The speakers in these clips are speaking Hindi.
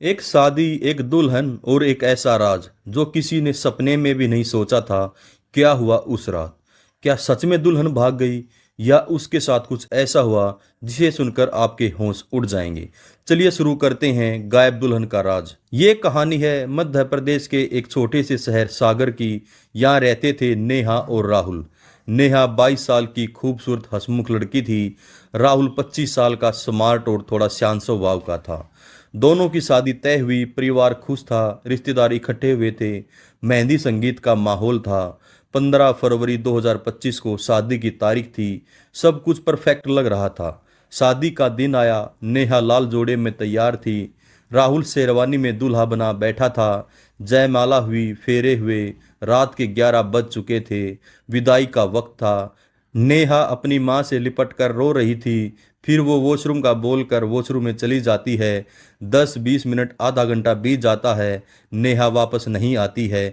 एक शादी, एक दुल्हन और एक ऐसा राज जो किसी ने सपने में भी नहीं सोचा था। क्या हुआ उस रात? क्या सच में दुल्हन भाग गई या उसके साथ कुछ ऐसा हुआ जिसे सुनकर आपके होश उड़ जाएंगे। चलिए शुरू करते हैं गायब दुल्हन का राज। ये कहानी है मध्य प्रदेश के एक छोटे से शहर सागर की। यहाँ रहते थे नेहा और राहुल। नेहा 22 साल की खूबसूरत हंसमुख लड़की थी। राहुल 25 साल का स्मार्ट और थोड़ा शांत स्वभाव का था। दोनों की शादी तय हुई, परिवार खुश था, रिश्तेदार इकट्ठे हुए थे, मेहंदी संगीत का माहौल था। 15 फरवरी 2025 को शादी की तारीख थी। सब कुछ परफेक्ट लग रहा था। शादी का दिन आया। नेहा लाल जोड़े में तैयार थी। राहुल शेरवानी में दूल्हा बना बैठा था। जयमाला हुई, फेरे हुए। रात के 11 बज चुके थे। विदाई का वक्त था। नेहा अपनी माँ से लिपट कर रो रही थी। फिर वो वॉशरूम का बोलकर वॉशरूम में चली जाती है। 10-20 मिनट, आधा घंटा बीत जाता है। नेहा वापस नहीं आती है।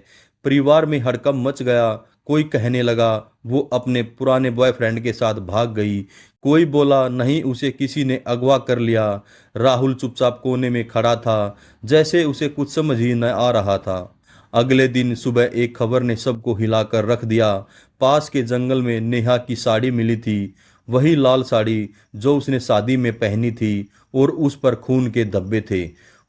परिवार में हड़कंप मच गया। कोई कहने लगा वो अपने पुराने बॉयफ्रेंड के साथ भाग गई। कोई बोला नहीं, उसे किसी ने अगवा कर लिया। राहुल चुपचाप कोने में खड़ा था, जैसे उसे कुछ समझ ही न आ रहा था। अगले दिन सुबह एक खबर ने सबको हिलाकर रख दिया। पास के जंगल में नेहा की साड़ी मिली थी। वही लाल साड़ी जो उसने शादी में पहनी थी और उस पर खून के धब्बे थे।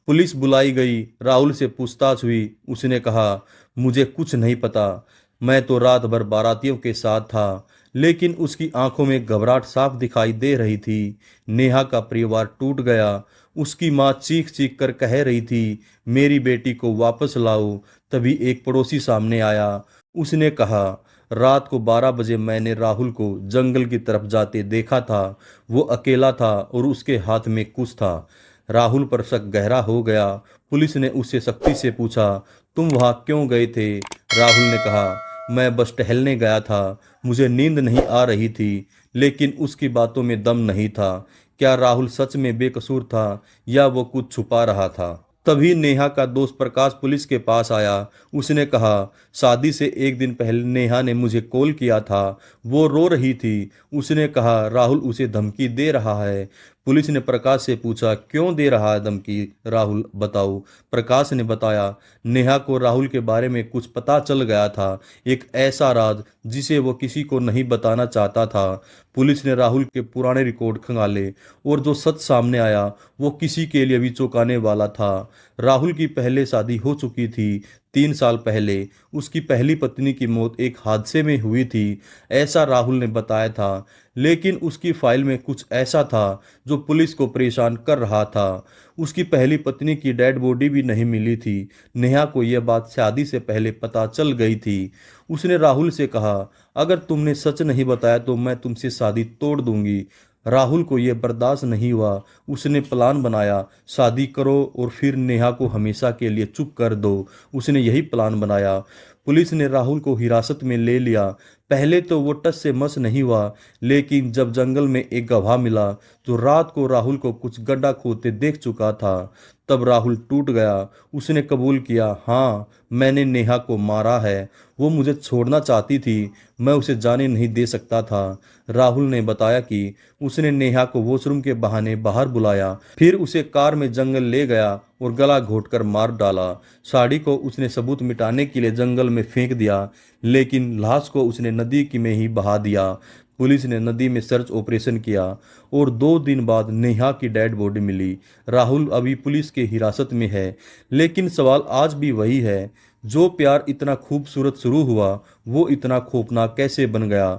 पुलिस बुलाई गई। राहुल से पूछताछ हुई। उसने कहा, मुझे कुछ नहीं पता, मैं तो रात भर बारातियों के साथ था। लेकिन उसकी आंखों में घबराहट साफ दिखाई दे रही थी। नेहा का परिवार टूट गया। उसकी माँ चीख चीख कर कह रही थी, मेरी बेटी को वापस लाओ। तभी एक पड़ोसी सामने आया। उसने कहा, रात को 12 बजे मैंने राहुल को जंगल की तरफ जाते देखा था। वो अकेला था और उसके हाथ में कुछ था। राहुल पर शक गहरा हो गया। पुलिस ने उससे सख्ती से पूछा, तुम वहां क्यों गए थे? राहुल ने कहा, मैं बस टहलने गया था, मुझे नींद नहीं आ रही थी। लेकिन उसकी बातों में दम नहीं था। क्या राहुल सच में बेकसूर था या वो कुछ छुपा रहा था? तभी नेहा का दोस्त प्रकाश पुलिस के पास आया। उसने कहा, शादी से एक दिन पहले नेहा ने मुझे कॉल किया था। वो रो रही थी। उसने कहा राहुल उसे धमकी दे रहा है। पुलिस ने प्रकाश से पूछा, क्यों दे रहा है धमकी? राहुल बताओ। प्रकाश ने बताया, नेहा को राहुल के बारे में कुछ पता चल गया था। एक ऐसा राज जिसे वो किसी को नहीं बताना चाहता था। पुलिस ने राहुल के पुराने रिकॉर्ड खंगाले और जो सच सामने आया वो किसी के लिए भी चौंकाने वाला था। राहुल की पहले शादी हो चुकी थी। 3 साल पहले उसकी पहली पत्नी की मौत एक हादसे में हुई थी, ऐसा राहुल ने बताया था। लेकिन उसकी फाइल में कुछ ऐसा था जो पुलिस को परेशान कर रहा था। उसकी पहली पत्नी की डेड बॉडी भी नहीं मिली थी। नेहा को यह बात शादी से पहले पता चल गई थी। उसने राहुल से कहा, अगर तुमने सच नहीं बताया तो मैं तुमसे शादी तोड़ दूंगी। राहुल को यह बर्दाश्त नहीं हुआ। उसने प्लान बनाया, शादी करो और फिर नेहा को हमेशा के लिए चुप कर दो। उसने यही प्लान बनाया। पुलिस ने राहुल को हिरासत में ले लिया। पहले तो वो टस से मस नहीं हुआ, लेकिन जब जंगल में एक गवाह मिला जो रात को राहुल को कुछ गड्ढा खोदते देख चुका था, तब राहुल टूट गया। उसने कबूल किया, हाँ मैंने नेहा को मारा है। वो मुझे छोड़ना चाहती थी, मैं उसे जाने नहीं दे सकता था। राहुल ने बताया कि उसने नेहा को वॉशरूम के बहाने बाहर बुलाया, फिर उसे कार में जंगल ले गया और गला घोंटकर मार डाला। साड़ी को उसने सबूत मिटाने के लिए जंगल में फेंक दिया, लेकिन लाश को उसने नदी की में ही बहा दिया। पुलिस ने नदी में सर्च ऑपरेशन किया और 2 दिन बाद नेहा की डेड बॉडी मिली। राहुल अभी पुलिस के हिरासत में है, लेकिन सवाल आज भी वही है, जो प्यार इतना खूबसूरत शुरू हुआ वो इतना खौफनाक कैसे बन गया?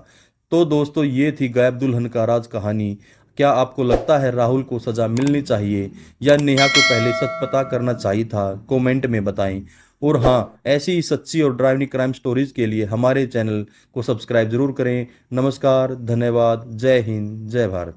तो दोस्तों, ये थी गायब दुल्हन का राज कहानी। क्या आपको लगता है राहुल को सजा मिलनी चाहिए या नेहा को पहले सच पता करना चाहिए था? कमेंट में बताएं। और हाँ, ऐसी ही सच्ची और ड्राइवनी क्राइम स्टोरीज के लिए हमारे चैनल को सब्सक्राइब जरूर करें। नमस्कार, धन्यवाद, जय हिंद, जय भारत।